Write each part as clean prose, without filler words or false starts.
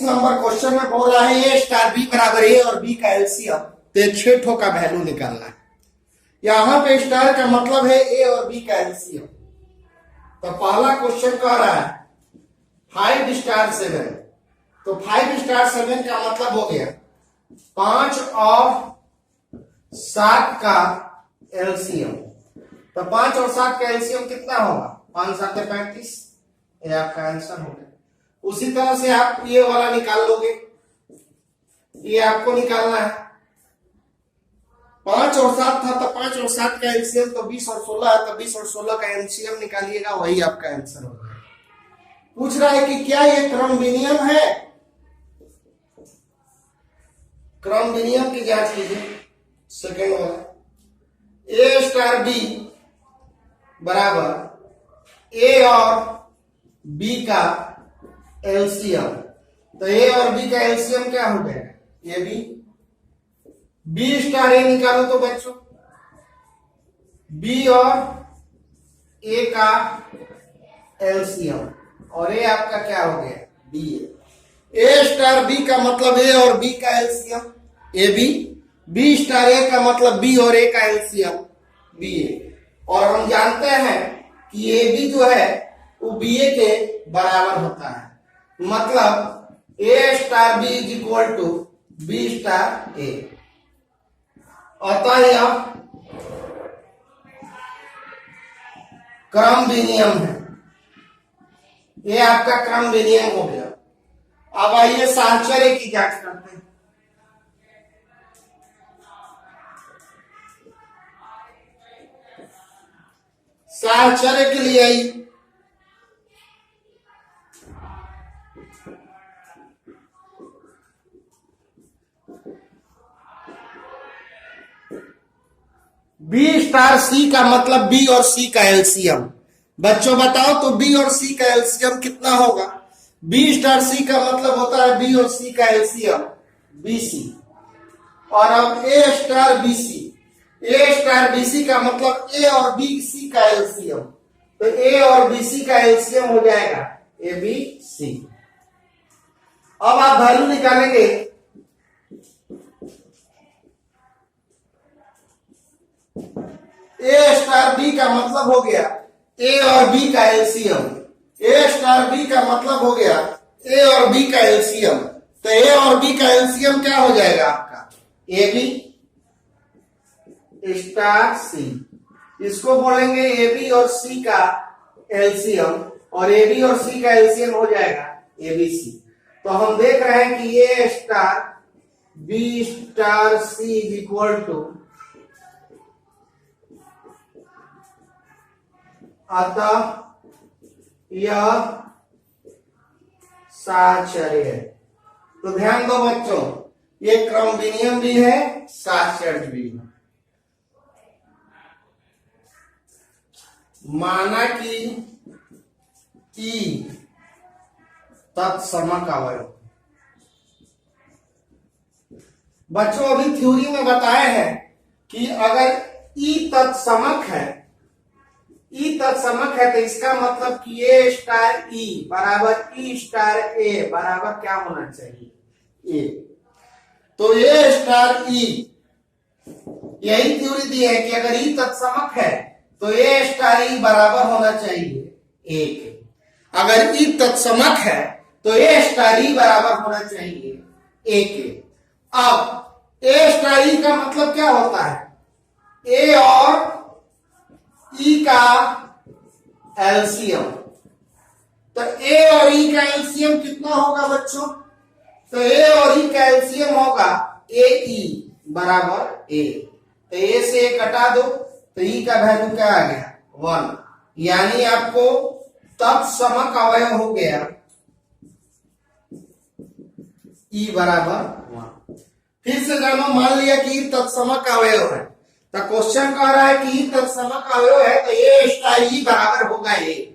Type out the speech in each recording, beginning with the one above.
Number question में बोल रहा है ए स्टार बी बराबर ए और बी का एलसीएम, तो 6 ठो का वैल्यू निकालना है। यहां पे स्टार का मतलब है ए और बी का एलसीएम। तो पहला क्वेश्चन कह रहा है 5 स्टार 7, तो 5 स्टार 7 का मतलब हो गया 5 और 7 का एलसीएम। तो 5 और 7 का एलसीएम कितना होगा? 5 7 35, ये आपका आंसर हो गया। उसी तरह से आप ये वाला निकाल लोगे, ये आपको निकालना है। 5 और 7 था तो 5 और 7 का एलसीएम तो 20 और 16 है, तो 20 और 16 का एलसीएम निकालिएगा, वही आपका आंसर होगा। पूछ रहा है कि क्या ये क्रम विनियम है? क्रम विनियम की जांच कीजिए। सेकेंड वाला ए स्टार बी बराबर ए और बी का एलसीएम, तो ए और बी का एलसीएम क्या हो जाएगा? ये बी स्टार ए निकालो तो बच्चों बी और ए का एलसीएम, और ए आपका क्या हो गया? बी। ए स्टार बी का मतलब ए और बी का एलसीएम ए बी स्टार ए का मतलब बी और ए का एलसीएम बी ए। और हम जानते हैं कि ए बी जो है वो बी ए के बराबर होता है, मतलब A star B is equal to B star A. अतः यह क्रम विनियम है, ये आपका क्रम विनियम हो गया। अब आइए साहचर्य की जांच करते हैं। साहचर्य के लिए आइए। बी स्टार सी का मतलब बी और सी का एलसीएम। बच्चों बताओ तो बी और सी का एलसीएम कितना होगा? बी स्टार सी का मतलब होता है बी और सी का एलसीएम बीसी। और अब ए स्टार बीसी का मतलब ए और बी सी का एलसीएम, तो ए और बीसी का एलसीएम हो जाएगा ए बी सी। अब आप वैल्यू निकालेंगे। ए स्टार बी का मतलब हो गया ए और बी का एलसीएम, ए स्टार बी का मतलब हो गया ए और बी का एलसीएम, तो ए और बी का एलसीएम क्या हो जाएगा आपका? ए बी स्टार सी। इसको बोलेंगे ए बी और सी का एलसीएम, और ए बी और सी का एलसीएम हो जाएगा ए बी सी। तो हम देख रहे हैं कि A star B star C is equal to, अतः यह साहचर्य है। तो ध्यान दो बच्चों, ये क्रम विनियम भी है, साहचर्य भी है। माना कि ई तत्समक अवयव। बच्चों अभी थ्योरी में बताए हैं कि अगर ई तत्समक है, ई तत्समक है, तो इसका मतलब कि ए स्टार ई बराबर ई स्टार ए बराबर क्या होना चाहिए? ए। तो ए स्टार ई, यही थ्योरी दी है कि अगर ई तत्समक है तो ए स्टार ई बराबर होना चाहिए ए के। अगर ई तत्समक है तो ए स्टार ई बराबर होना चाहिए ए के। अब ए स्टार ई का मतलब क्या होता है? ए और ई का एलसीएम। तो ए और ई का एलसीएम कितना होगा बच्चों? तो ए और ई का एलसीएम होगा ए ई बराबर ए। तो ए से ए कटा दो तो ई का वैल्यू क्या आ गया? 1। यानी आपको तत्समक अवयव हो गया ई बराबर 1। फिर से जानो, मान लिया कि ई तत्समक अवयव है, तो क्वेश्चन कह रहा है कि ई तत्समक अवयव है तो ए स्टार ई बराबर होगा ए,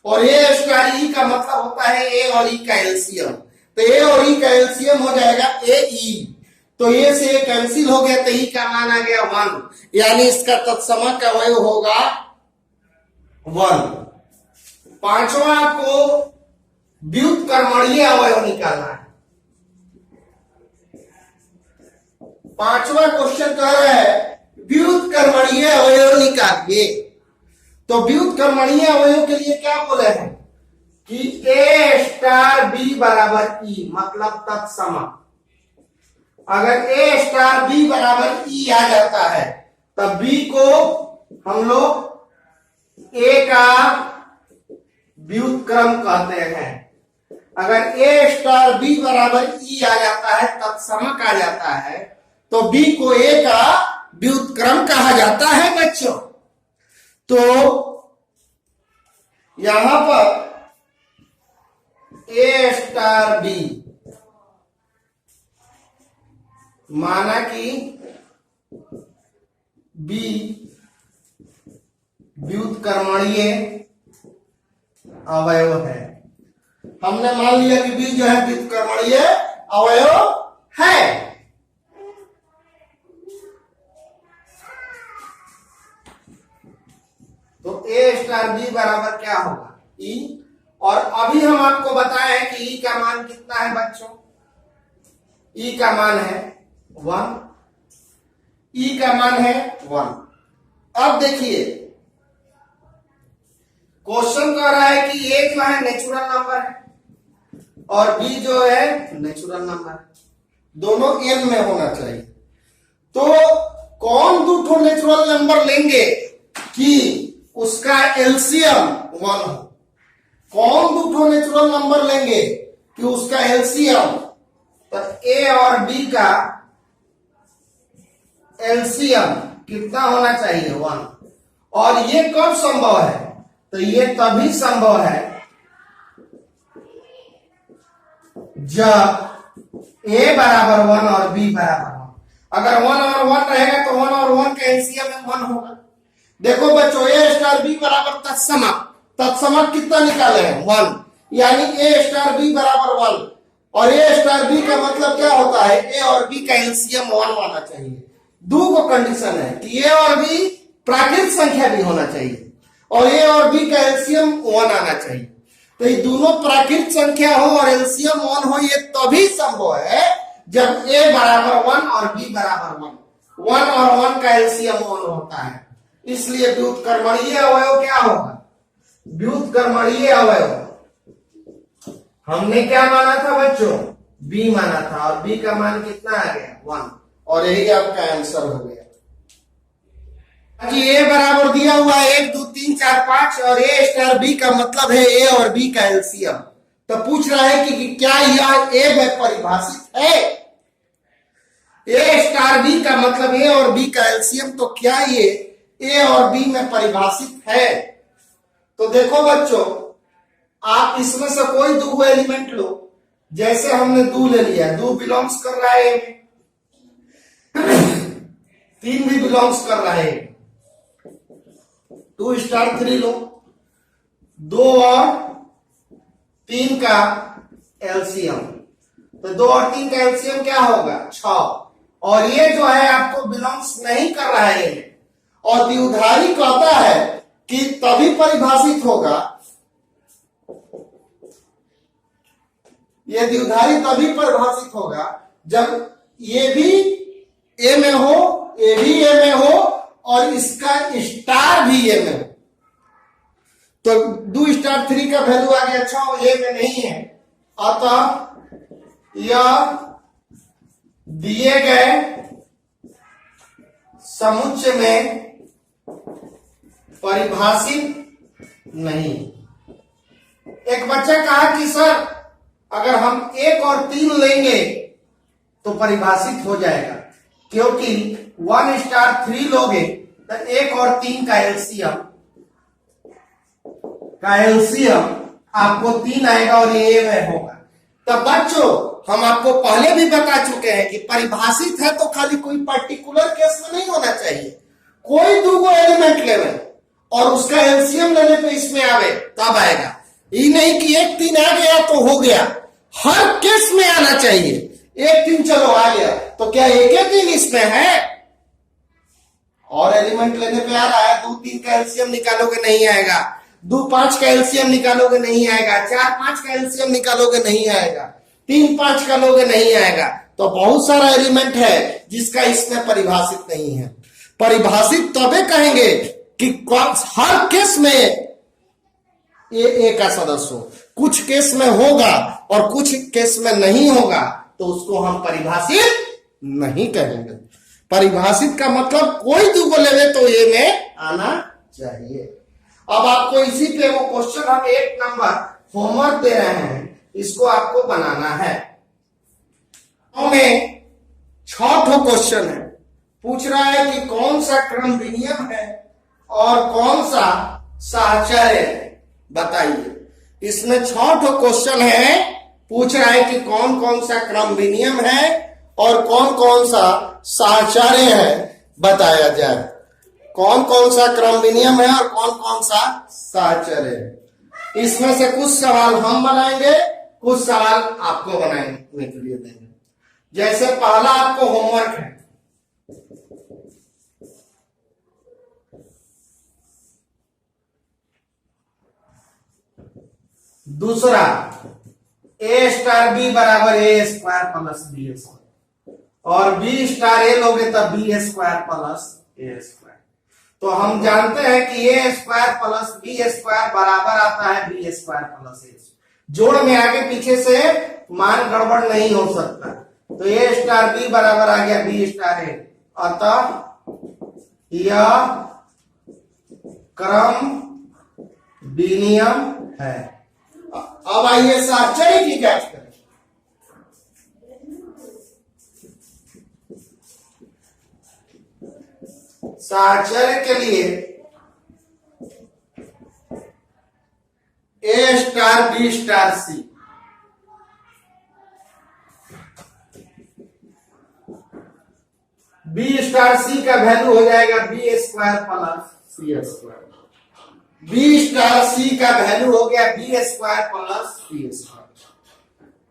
और ए स्टार ई का मतलब होता है ए और ई का एलसीएम। तो ए और ई का एलसीएम हो जाएगा ए ई, तो ए से ए कैंसिल हो गया तो ई का मान आ गया 1, यानी इसका तत्समक अवयव होगा 1। पांचवा आपको व्युत्क्रमणीय अवयव निकालना है। पांचवा क्वेश्चन कह रहा है व्युत्क्रमणीय अवयव निकालिए। तो व्युत्क्रमणीय अवयव के लिए क्या बोले हैं कि ए स्टार बी बराबर ई, मतलब तत्समक। अगर ए स्टार बी बराबर ई आ जाता है तब बी को हम लोग ए का व्युत्क्रम कहते हैं। अगर ए स्टार बी बराबर ई आ जाता है, तत्समक आ जाता है, तो बी को ए का व्युत्क्रम कहा जाता है बच्चों। तो यहां पर ए स्टार बी माना कि बी व्युत्क्रमणीय अवयव है। हमने मान लिया कि बी जो है व्युत्क्रमणीय अवयव है। तो ए स्टार बी बराबर क्या होगा ई। और अभी हम आपको बताए हैं कि ई का मान कितना है बच्चों, ई का मान है 1, ई का मान है 1। अब देखिए क्वेश्चन कह रहा है कि ए जो है नेचुरल नंबर है और बी जो है नेचुरल नंबर है, दोनों n में होना चाहिए। तो कौन दो ठो नेचुरल नंबर लेंगे कि उसका एलसीएम 1 हो? कौन दो ठो नेचुरल नंबर लेंगे कि उसका एलसीएम, तो ए और बी का एलसीएम कितना होना चाहिए 1। और ये कब संभव है, तो ये तभी संभव है जब ए बराबर 1 और बी बराबर 1। अगर 1 और 1 रहेगा तो 1 और 1 का एलसीएम में 1 होगा। देखो बच्चों ए स्टार बी बराबर तत्समक, तत्समक कितना निकाले हैं 1, यानी ए स्टार बी बराबर 1। और ए स्टार बी का मतलब क्या होता है, ए और बी का एलसीएम 1 आना चाहिए। दो को कंडीशन है कि ए और बी प्राकृत संख्या भी होना चाहिए और ए और बी का एलसीएम 1 आना चाहिए। तो ये दोनों प्राकृत संख्या हो और एलसीएम 1 हो, ये तभी संभव है जब ए बराबर 1 और बी बराबर 1। 1 और 1 का एलसीएम 1 होता है। इसलिए व्युत्क्रमणीय अवयव क्या होगा, व्युत्क्रमणीय अवयव हमने क्या माना था बच्चों, बी माना था और बी का मान कितना आ गया 1, और यही आपका आंसर हो गया कि ए बराबर दिया हुआ 1 2 3 4 5 और ए स्टार बी का मतलब है ए और बी का एलसीएम। तो पूछ रहा है कि क्या यह ए में परिभाषित है, ए स्टार बी का मतलब ए और बी का एलसीएम, तो क्या ये ए और बी में परिभाषित है? तो देखो बच्चों आप इसमें से कोई दो एलिमेंट लो, जैसे हमने 2 ले लिया, 2 बिलोंग्स कर रहा है, 3 भी बिलोंग्स कर रहा है, 2 स्टार 3 लो, 2 और 3 का एलसीएम, तो 2 और 3 का एलसीएम क्या होगा 6। और ये जो है आपको बिलोंग्स नहीं कर रहा है और द्विधारी कहता है कि तभी परिभाषित होगा, ये द्विधारी तभी परिभाषित होगा जब ये भी ए में हो, ए भी ए में हो और इसका स्टार भी ए में हो। तो 2 स्टार 3 का वैल्यू आ गया 6, ए में नहीं है, अतः यह दिए गए समुच्चय में परिभाषित नहीं। एक बच्चा कहा कि सर अगर हम 1 और 3 लेंगे तो परिभाषित हो जाएगा, क्योंकि 1 स्टार 3 लोगे तो 1 और 3 का एलसीएम आपको 3 आएगा और ये में होगा। तो बच्चों हम आपको पहले भी बता चुके हैं कि परिभाषित है तो खाली कोई पर्टिकुलर केस में नहीं होना चाहिए, कोई 2 एलिमेंट लेवे और उसका एलसीएम लेने पे इसमें आवे तब आएगा। ये नहीं कि 1 3 आ गया तो हो गया, हर केस में आना चाहिए। 1 3 चलो आ गया तो क्या 1 3 इसमें है, और एलिमेंट लेने पे आ रहा है, 2 3 का एलसीएम निकालोगे नहीं आएगा, 2 5 का एलसीएम निकालोगे नहीं आएगा, 4 5 का एलसीएम निकालोगे नहीं आएगा, 3 5 का लोगे नहीं आएगा। तो बहुत सारा एलिमेंट है जिसका इसमें परिभाषित नहीं है। परिभाषित तबे कहेंगे कि हर केस में ए का सदस्य हो, कुछ केस में होगा और कुछ केस में नहीं होगा, तो उसको हम परिभाषित नहीं कहेंगे। परिभाषित का मतलब कोई दुगो लेवे तो ए में आना चाहिए। अब आपको इसी पे वो क्वेश्चन हम 1 नंबर होमवर्क दे रहे हैं, इसको आपको बनाना है। हमें 6 क्वेश्चन है, पूछ रहा है कि कौन सा क्रम विनियम है और कौन सा साहचर्य है, बताइए। इसमें 6 क्वेश्चन है, पूछ रहा है कि कौन कौन सा क्रम विनियम है और कौन कौन सा साहचर्य है, बताया जाए। कौन कौन सा क्रम विनियम है और कौन कौन सा साहचर्य है। इसमें से कुछ सवाल हम बनाएंगे, कुछ सवाल आपको बनाने के लिए देंगे। जैसे पहला आपको होमवर्क है, दूसरा ए स्टार बी बराबर A square plus B square, और बी स्टार ए लोगे तब बी स्क्वायर प्लस ए स्क्वायर। तो हम जानते हैं कि ए स्क्वायर प्लस बी स्क्वायर बराबर आता है बी स्क्वायर प्लस ए। जोड़ में आगे पीछे से मान गड़बड़ नहीं हो सकता, तो ए स्टार बी बराबर आ गया बी स्टार ए, अतः यह क्रम विनियम है। अब आइए साहचर्य की जांच करें। साहचर्य के लिए ए स्टार बी स्टार सी, बी स्टार सी का वैल्यू हो जाएगा बी स्क्वायर प्लस सी स्क्वायर। बी स्टार सी का वैल्यू हो गया बी स्क्वायर प्लस सी स्क्वायर।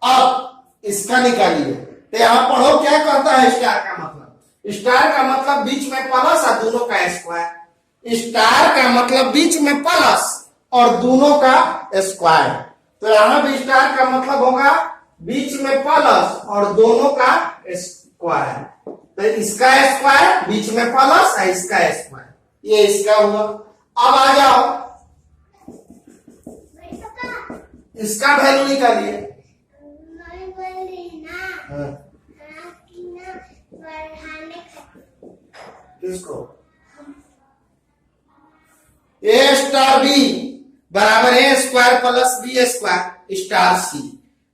अब इसका निकालिए, तो यहां पढ़ो क्या करता है स्टार का मतलब। स्टार का मतलब बीच में प्लस और दोनों का स्क्वायर। स्टार का मतलब बीच में प्लस और दोनों का स्क्वायर। तो यहां भी स्टार का मतलब होगा बीच में प्लस और दोनों का स्क्वायर। तो इसका स्क्वायर बीच में प्लस है, इसका स्क्वायर, ये इसका हुआ। अब आ जाओ, इसका वैल्यू निकालिए। किसको? ए स्टार बी बराबर A square plus B square star C.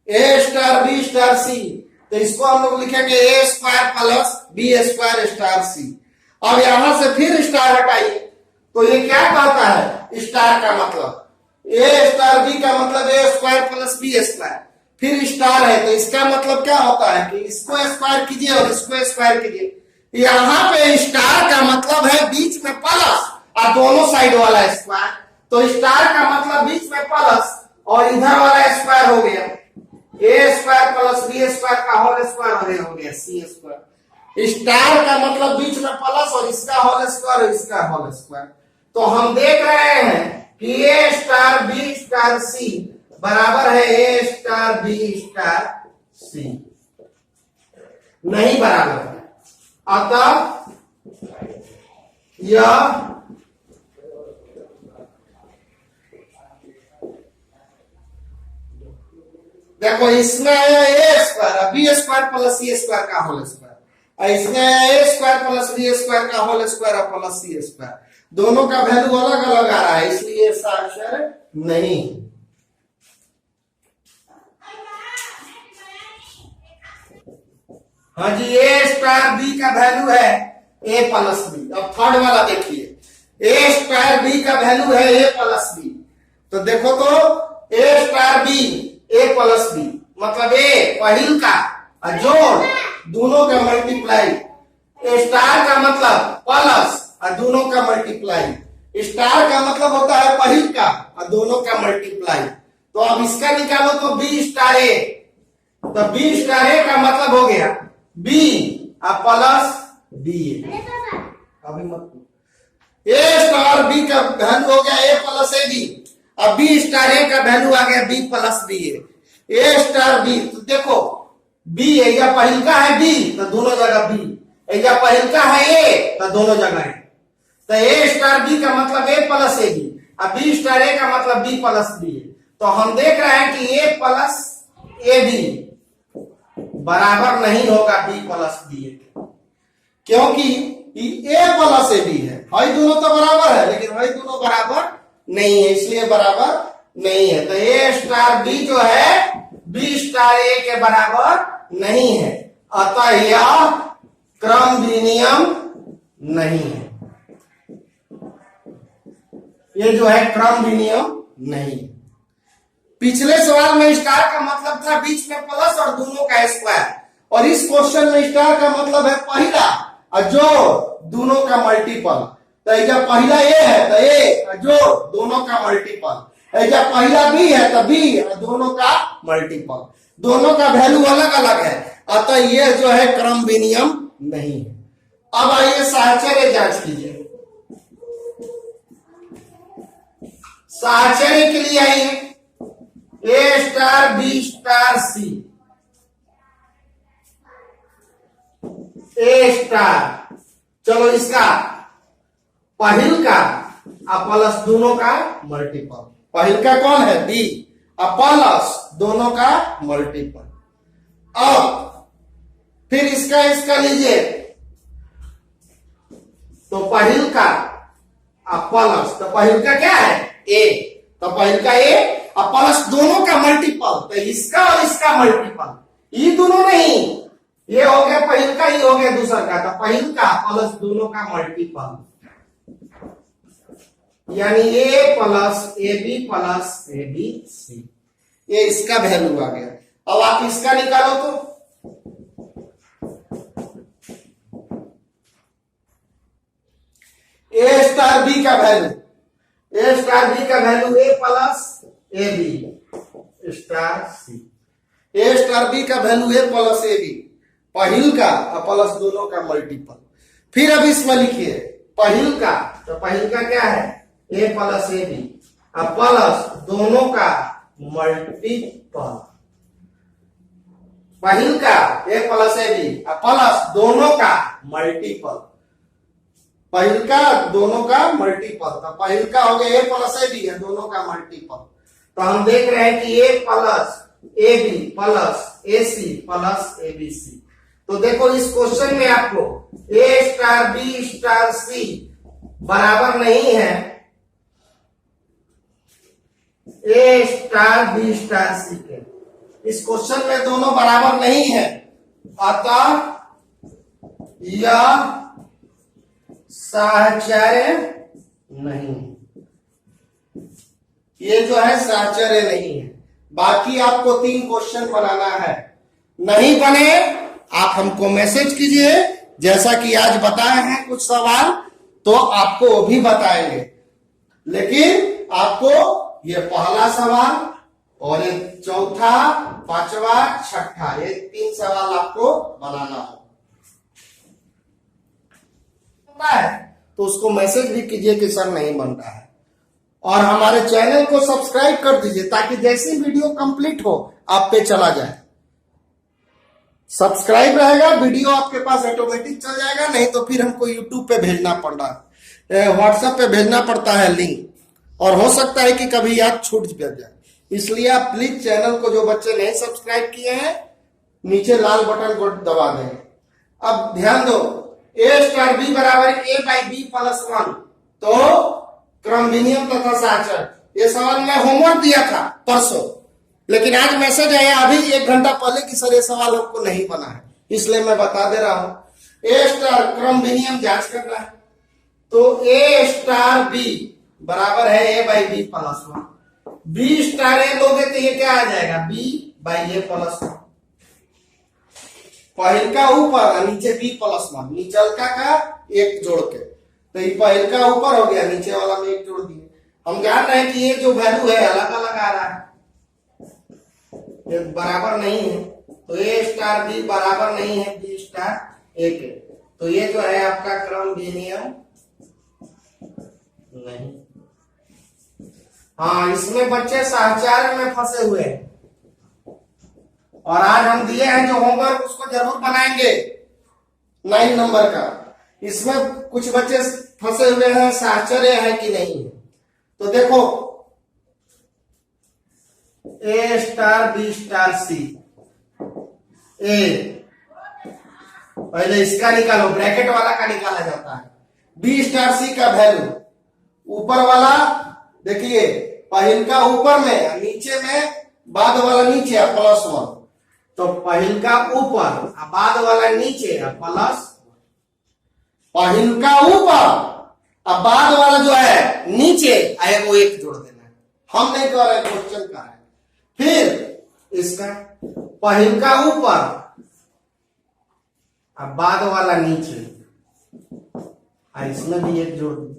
A star B star C, तो इसको हम लोग लिखेंगे A square plus B square star C. अब यहां से फिर स्टार हटाइए, तो ये क्या कहता है स्टार का मतलब ए स्टार बी का मतलब ए स्क्वायर प्लस बी स्क्वायर, फिर स्टार है, तो इसका मतलब क्या होता है कि इसको स्क्वायर कीजिए और इसको स्क्वायर कीजिए। यहाँ पे स्टार का मतलब है बीच में प्लस और दोनों साइड वाला स्क्वायर, तो स्टार का मतलब बीच में प्लस और इधर वाला स्क्वायर हो गया ए स्क्वायर प्लस बी स्क्वायर का होल स्क्वायर हो गया सी स्क्वायर। स्टार का मतलब बीच में प्लस और इसका होल स्क्वायर और इसका होल स्क्वायर। तो हम देख रहे हैं कि A star B star C बराबर है ए स्टार बी स्टार सी, नहीं बराबर है। अतः यह देखो इसमें आया ए स्क्वायर बी स्क्वायर प्लस सी स्क्वायर का होल स्क्वायर, इसमें आया ए स्क्वायर प्लस बी स्क्वायर का होल स्क्वायर प्लस सी स्क्वायर। दोनों का वैल्यू अलग अलग आ रहा है, इसलिए साहचर्य नहीं। हाँ जी, ए स्क्वायर बी का वैल्यू है ए प्लस बी। अब थर्ड वाला देखिए, ए स्क्वायर बी का वैल्यू है ए प्लस बी, तो देखो तो ए स्क्वायर बी ए प्लस बी मतलब ए पहिल का और जोड़ दोनों का मल्टीप्लाई, स्टार का मतलब प्लस और दोनों का मल्टीप्लाई। स्टार का मतलब होता है पहिल का और दोनों का मल्टीप्लाई। तो अब इसका निकालो तो बी स्टार ए, तो बी स्टार ए का मतलब हो गया बी और प्लस बी ए। अभी मत, ए स्टार बी का वैल्यू हो गया ए प्लस ए बी, अब बी स्टार ए का वैल्यू आ गया बी प्लस बी ए। ए स्टार बी, तो देखो बी या पहिल का है बी तो दोनों जगह बी, या पहिल का है ए तो दोनों जगह है। तो ए स्टार बी का मतलब ए प्लस ए बी, और बी स्टार ए का मतलब बी प्लस बी है। तो हम देख रहे हैं कि ए प्लस ए बी बराबर नहीं होगा बी प्लस बी ए, क्योंकि ए प्लस ए बी है, भाई दोनों तो बराबर है लेकिन भाई दोनों बराबर नहीं है, इसलिए बराबर नहीं है। तो ए स्टार बी जो है बी स्टार ए के बराबर नहीं है, अतः यह क्रम विनियम नहीं है, ये जो है क्रम विनियम नहीं। पिछले सवाल में स्टार का मतलब था बीच में प्लस और दोनों का स्क्वायर, और इस क्वेश्चन में स्टार का मतलब है पहला और जो दोनों का मल्टीपल। तो जब पहला ए है तो ए और जो दोनों का मल्टीपल, जब पहला बी है तो बी और दोनों का मल्टीपल, दोनों का वैल्यू अलग अलग है, अतः ये जो है क्रम विनियम नहीं है। अब आइए साहचर्य जांच कीजिए। साहचर्य के लिए आइए, ए star B star C, A star, चलो इसका पहिल का प्लस दोनों का मल्टीपल, पहिल का कौन है बी, प्लस दोनों का मल्टीपल। अब फिर इसका लीजिए, तो पहिल का प्लस, तो पहिल का क्या है ए, तो पहिल का ए प्लस दोनों का मल्टीपल, तो इसका और इसका मल्टीपल, ये दोनों नहीं, ये हो गया पहिल का, ये हो गया दूसरा का, तो पहिल का प्लस दोनों का मल्टीपल, यानी A plus A B plus A B C, ये इसका वैल्यू आ गया। अब आप इसका निकालो, तो ए स्टार बी का वैल्यू, ए स्टार बी का value A plus A B star C, A star B का value A plus A B, पहिल का प्लस दोनों का मल्टीपल। फिर अब इसमें लिखिए पहिल का, तो पहिल का क्या है ए प्लस ए बी प्लस दोनों का मल्टीपल, पहिल का ए प्लस ए बी प्लस दोनों का मल्टीपल, पहिल का दोनों का मल्टीपल, तो पहिल का हो गया ए प्लस ए बी है दोनों का मल्टीपल। तो हम देख रहे हैं कि A plus A B plus A C plus A B C. तो देखो इस क्वेश्चन में आपको A star B star C बराबर नहीं है A star B star C के, इस क्वेश्चन में दोनों बराबर नहीं है, अतः यह साहचर्य नहीं, ये जो है साहचर्य नहीं है। बाकी आपको 3 क्वेश्चन बनाना है, नहीं बने आप हमको मैसेज कीजिए, जैसा कि आज बताए हैं कुछ सवाल तो आपको वो भी बताएंगे, लेकिन आपको ये पहला सवाल और ये चौथा, पांचवा, छठा, ये 3 सवाल आपको बनाना हो तो उसको मैसेज भी कीजिए कि सर नहीं बन रहा है, और हमारे चैनल को सब्सक्राइब कर दीजिए ताकि जैसी वीडियो कंप्लीट हो आप पे चला जाए। सब्सक्राइब रहेगा वीडियो आपके पास ऑटोमेटिक चल जाएगा, नहीं तो फिर हमको यूट्यूब पे भेजना पड़ रहा है, व्हाट्सएप पे भेजना पड़ता है लिंक, और हो सकता है कि कभी याद छूट जाए, इसलिए आप प्लीज चैनल को जो बच्चे नहीं सब्सक्राइब किए हैं नीचे लाल बटन को दबा दें। अब ध्यान दो, ए स्टार बी बराबर ए बाई बी प्लस 1, तो क्रम विनियम तथा साहचर्य, ये सवाल मैं होमवर्क दिया था परसों, लेकिन आज मैसेज आया अभी 1 घंटा पहले कि सर ये सवाल हमको नहीं बना है, इसलिए मैं बता दे रहा हूं। ए स्टार क्रम विनियम जांच करना है, तो ए स्टार बी बराबर है A by B plus 1, B star A लोगे तो ये क्या आ जाएगा बी बाई ए प्लस 1, पहिल का ऊपर और नीचे बी प्लस 1, नीचलका का एक जोड़ के, तो ये पहिल का ऊपर हो गया, नीचे वाला में एक जोड़ दिए। हम जान रहे हैं कि ये जो वैल्यू है अलग अलग आ रहा है, ये बराबर नहीं है, तो ए स्टार बी बराबर नहीं है बी स्टार ए के, तो ये जो है आपका क्रम विनियम नहीं। हाँ, इसमें बच्चे साहचर्य में फंसे हुए हैं, और आज हम दिए हैं जो होमवर्क उसको जरूर बनाएंगे 9 नंबर का। इसमें कुछ बच्चे फंसे हुए हैं, साहचर्य है कि नहीं है। तो देखो ए स्टार बी स्टार सी, ए पहले इसका निकालो, ब्रैकेट वाला का निकाला जाता है। बी स्टार सी का वैल्यू ऊपर वाला देखिए, पहिल का ऊपर में, नीचे में, बाद वाला नीचे है +1। तो पहिल का ऊपर, बाद वाला नीचे है प्लस, पहिल का ऊपर अब बाद वाला जो है नीचे आए वो 1 जोड़ देना है। हम नहीं कर रहे, क्वेश्चन का है। फिर इसका पहिल का ऊपर अब बाद वाला नीचे, इसमें भी 1 जोड़ दिया।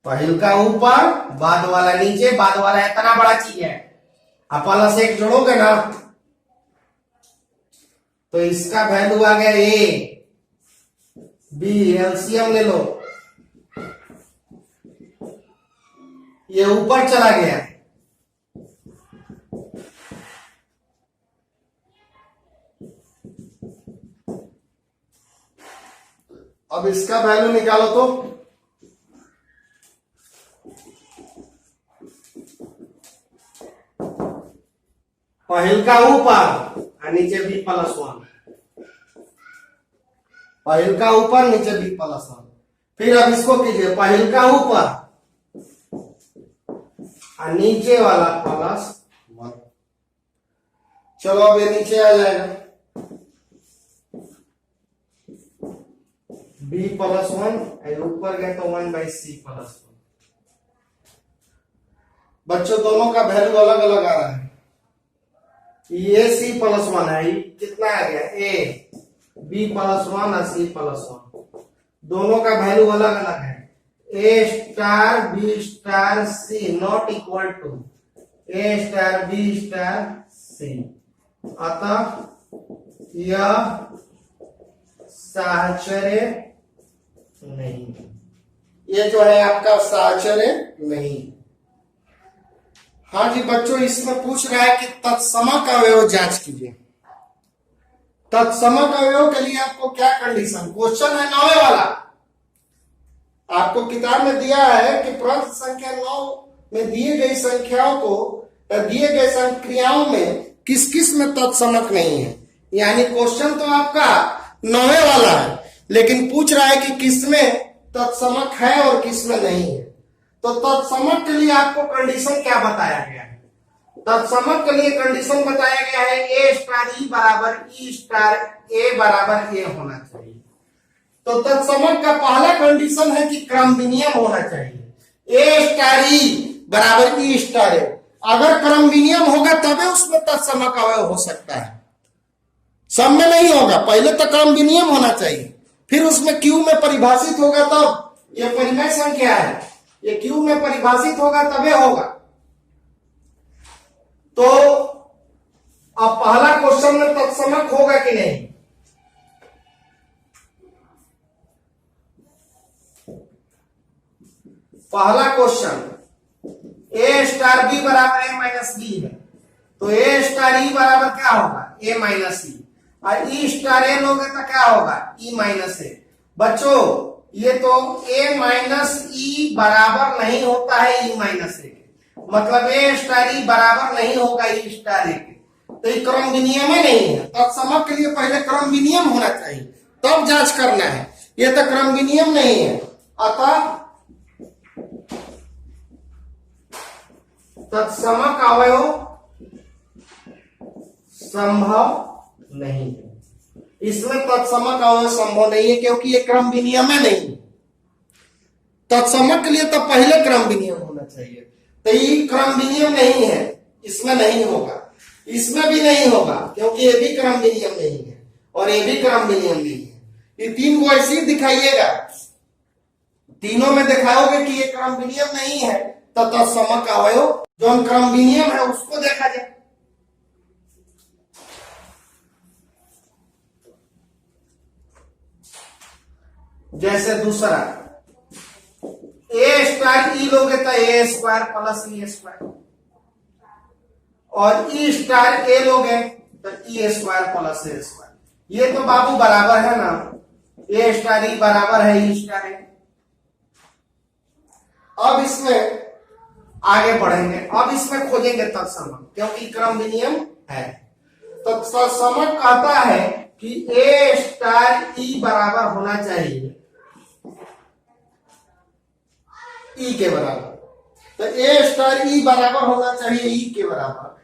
पहिल का ऊपर बाद वाला नीचे, बाद वाला इतना बड़ा चीज है, अब +1 जोड़ोगे ना तो इसका वैल्यू आ गया ए, बी एलसीएम ले लो, ये ऊपर चला गया। अब इसका वैल्यू निकालो तो पहिल का ऊपर और नीचे बी +1, पहिल का ऊपर नीचे बी +1। फिर अब इसको कीजिए, पहिल का ऊपर और नीचे वाला +1। चलो अब ये नीचे आ जाएगा, b +1 ऊपर गए तो 1/c+1। बच्चों दोनों का वैल्यू अलग अलग आ रहा है। ये c+1 है, कितना आ गया a, b +1 और c+1, दोनों का वैल्यू अलग अलग है। a star b star c not equal to a star b star c। अतः यह साहचर्य नहीं, ये जो है आपका साहचर्य नहीं। हाँ जी बच्चों, इसमें पूछ रहा है कि तत्समक अवयव जांच कीजिए। तत्समक अवयव के लिए आपको क्या कंडीशन, क्वेश्चन है 9 वाला, आपको किताब में दिया है कि प्रश्न संख्या 9 में दिए गई संख्याओं को, दिए गए संक्रियाओं में किस किस में तत्समक नहीं है। यानी क्वेश्चन तो आपका 9 वाला है, लेकिन पूछ रहा है कि किसमें तत्समक है और किसमें नहीं है। तो तत्समक के लिए आपको कंडीशन क्या बताया गया है? तत्समक के लिए कंडीशन बताया गया है ए स्टार ई बराबर ई स्टार ए बराबर ए होना चाहिए। तो तत्समक का पहला कंडीशन है कि क्रम विनियम होना चाहिए। ए स्टार ई बराबर ई स्टार ए, अगर क्रम विनियम होगा तभी उसमें तत्समक अवयव हो सकता है, सब में नहीं होगा। पहले तो क्रम विनियम होना चाहिए, फिर उसमें क्यू में परिभाषित होगा तब। यह परिमेय संख्या है, ये क्यू में परिभाषित होगा तबे होगा। तो अब पहला क्वेश्चन में तत्समक होगा कि नहीं? पहला क्वेश्चन ए स्टार बी बराबर ए माइनस बी है, तो ए स्टार ई बराबर क्या होगा? ए माइनस ई, और ई स्टार ए लोगे तो क्या होगा? ई माइनस ए। बच्चों ये तो a माइनस ई बराबर नहीं होता है ई माइनस ए के, मतलब a स्टार ई बराबर नहीं होगा ई स्टार ए के, तो ये क्रम विनियम नहीं है। तत्समक के लिए पहले क्रम विनियम होना चाहिए, तब जांच करना है। ये तो क्रम विनियम नहीं है, अतः तत्समक अवयव संभव नहीं है। इसमें तत्समक अवयव संभव नहीं है क्योंकि ये क्रम विनियम नहीं। तत्समक के लिए तो पहले क्रम विनियम होना चाहिए, तो ये क्रम विनियम नहीं है, इसमें नहीं होगा, इसमें भी नहीं होगा क्योंकि ये भी क्रम विनियम नहीं है और ये भी क्रम विनियम नहीं है। ये 3 को ऐसे ही दिखाइएगा, तीनों में दिखाओगे कि ये क्रम विनियम नहीं है, तो तत्समक अवयव जो क्रम विनियम है उसको देखा जाए। जैसे दूसरा ए स्टार ई लोगे तो ए स्क्वायर प्लस ई स्क्वायर, और ई स्टार ए लोगे तो ई स्क्वायर प्लस ए स्क्वायर। ये तो बाबू बराबर है ना, ए स्टार ई बराबर है ई स्टार ए। अब इसमें आगे बढ़ेंगे, अब इसमें खोजेंगे तत्समक, क्योंकि क्रम विनियम है। तत्समक कहता है कि ए स्टार ई बराबर होना चाहिए ई के बराबर। तो ए स्टार ई बराबर होना चाहिए ई के बराबर,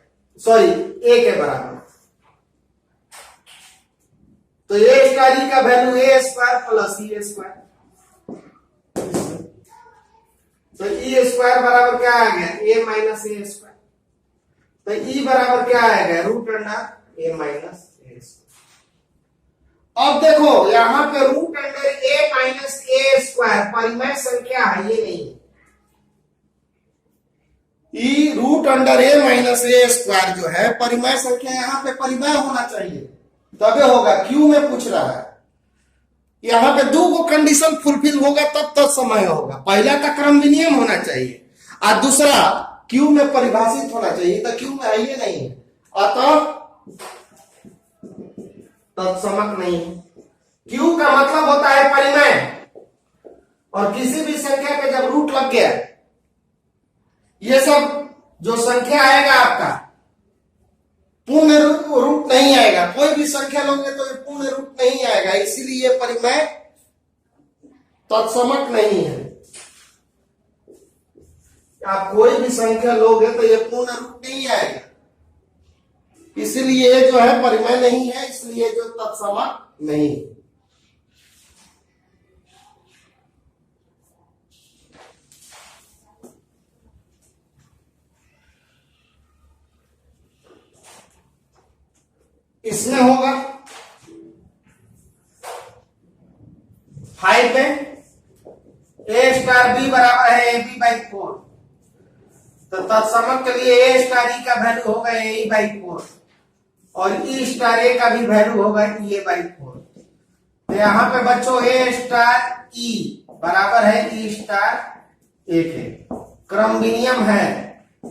सॉरी ए के बराबर। तो ए स्टार ई का वैल्यू ए स्क्वायर प्लस ई स्क्वायर। तो ई स्क्वायर बराबर क्या आ गया, ए माइनस ए स्क्वायर। तो ई बराबर क्या आएगा, रूट अंडर ए माइनस ए स्क्वायर। अब देखो यहां पे रूट अंडर ए माइनस ए स्क्वायर परिमेय संख्या है, ये नहीं है। ई रूट अंडर ए माइनस ए स्क्वायर जो है परिमेय संख्या, यहां पे परिमेय होना चाहिए तबे होगा। क्यू में पूछ रहा है, यहां पे दो गो कंडीशन फुलफिल होगा तब तत्समय होगा। पहला का क्रम विनियम होना चाहिए और दूसरा क्यू में परिभाषित होना चाहिए। तो क्यू में है ये नहीं है, अतः तत्समक नहीं है। क्यू का मतलब होता है परिमेय, और किसी भी संख्या पे जब रूट लग गया, ये सब जो संख्या आएगा आपका पूर्ण रूट नहीं आएगा। कोई भी संख्या लोगे तो ये पूर्ण रूट नहीं आएगा, इसीलिए परिमेय तत्समक नहीं है। आप कोई भी संख्या लोगे तो ये पूर्ण रूट नहीं आएगा, इसलिए जो है परिमेय नहीं है, इसलिए जो तत्समक नहीं। इसमें होगा 5 में ए स्टार बी बराबर है ए बी बाई 4। तो तत्समक के लिए ए स्टार ई का वैल्यू होगा ए बाई 4 और ई स्टार ए का भी वैल्यू होगा ए बाई 4। तो यहां पे बच्चों ए स्टार ई बराबर है ई स्टार ए के। क्रम विनियम है,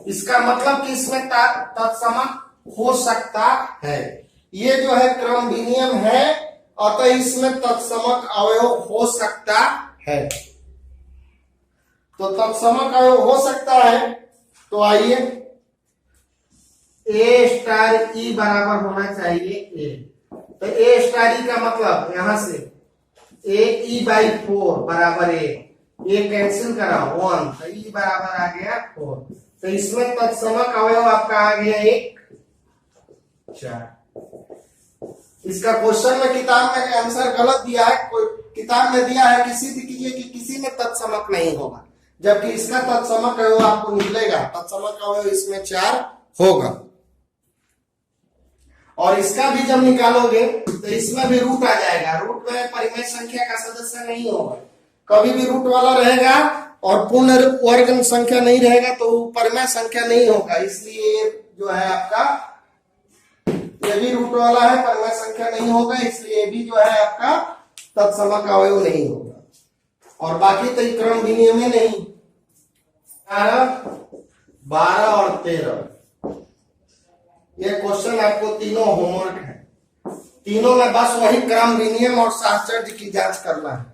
इसका मतलब कि इसमें तत्समक हो सकता है। ये जो है क्रम विनियम है, अतः इसमें तत्समक अवयव हो सकता है। तो तत्समक अवयव हो सकता है, तो आइए ए स्टार ई बराबर होना चाहिए ए। तो ए स्टार ई का मतलब यहां से ए ई बाई 4 बराबर ए कैंसिल करा 1, तो ई बराबर आ गया 4। तो इसमें तत्समक अवयव आपका आ गया 1 4। इसका क्वेश्चन में किताब में आंसर गलत दिया है, किताब में दिया है किसी भी कीजिए कि किसी में तत्समक नहीं होगा, जबकि इसका तत्समक अवयव आपको निकलेगा। तत्समक अवयव इसमें 4 होगा, और इसका भी जब निकालोगे तो इसमें भी रूट आ जाएगा। रूट में परिमेय संख्या का सदस्य नहीं होगा, कभी भी रूट वाला रहेगा, और पूर्ण वर्ग संख्या नहीं रहेगा तो परिमेय संख्या नहीं होगा। इसलिए जो है आपका ये भी रूट वाला है, परिमेय संख्या नहीं होगा, इसलिए भी जो है आपका तत्समक अवयव नहीं होगा। और बाकी तो क्रम विनियम में नहीं। 12 और 13 ये क्वेश्चन आपको तीनों होमवर्क है। तीनों में बस वही क्रम विनियम और साहचर्य की जांच करना है।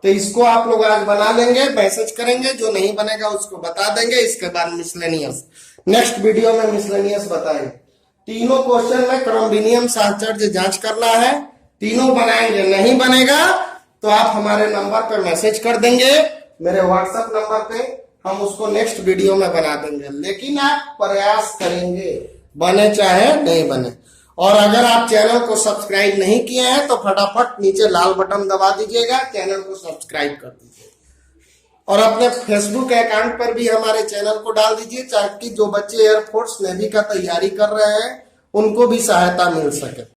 तो इसको आप लोग आज बना लेंगे, मैसेज करेंगे, जो नहीं बनेगा उसको बता देंगे। इसके बाद मिसलेनियस, नेक्स्ट वीडियो में मिसलेनियस बताएंगे। तीनों क्वेश्चन में क्रम विनियम साहचर्य जांच करना है, तीनों बनाएंगे। नहीं बनेगा तो आप हमारे नंबर पर मैसेज कर देंगे, मेरे व्हाट्सएप नंबर पे, हम उसको नेक्स्ट वीडियो में बना देंगे। लेकिन आप प्रयास करेंगे, बने चाहे नहीं बने। और अगर आप चैनल को सब्सक्राइब नहीं किए हैं तो फटाफट नीचे लाल बटन दबा दीजिएगा, चैनल को सब्सक्राइब कर दीजिए। और अपने फेसबुक अकाउंट पर भी हमारे चैनल को डाल दीजिए, ताकि जो बच्चे एयरफोर्स नेवी का तैयारी कर रहे हैं उनको भी सहायता मिल सके।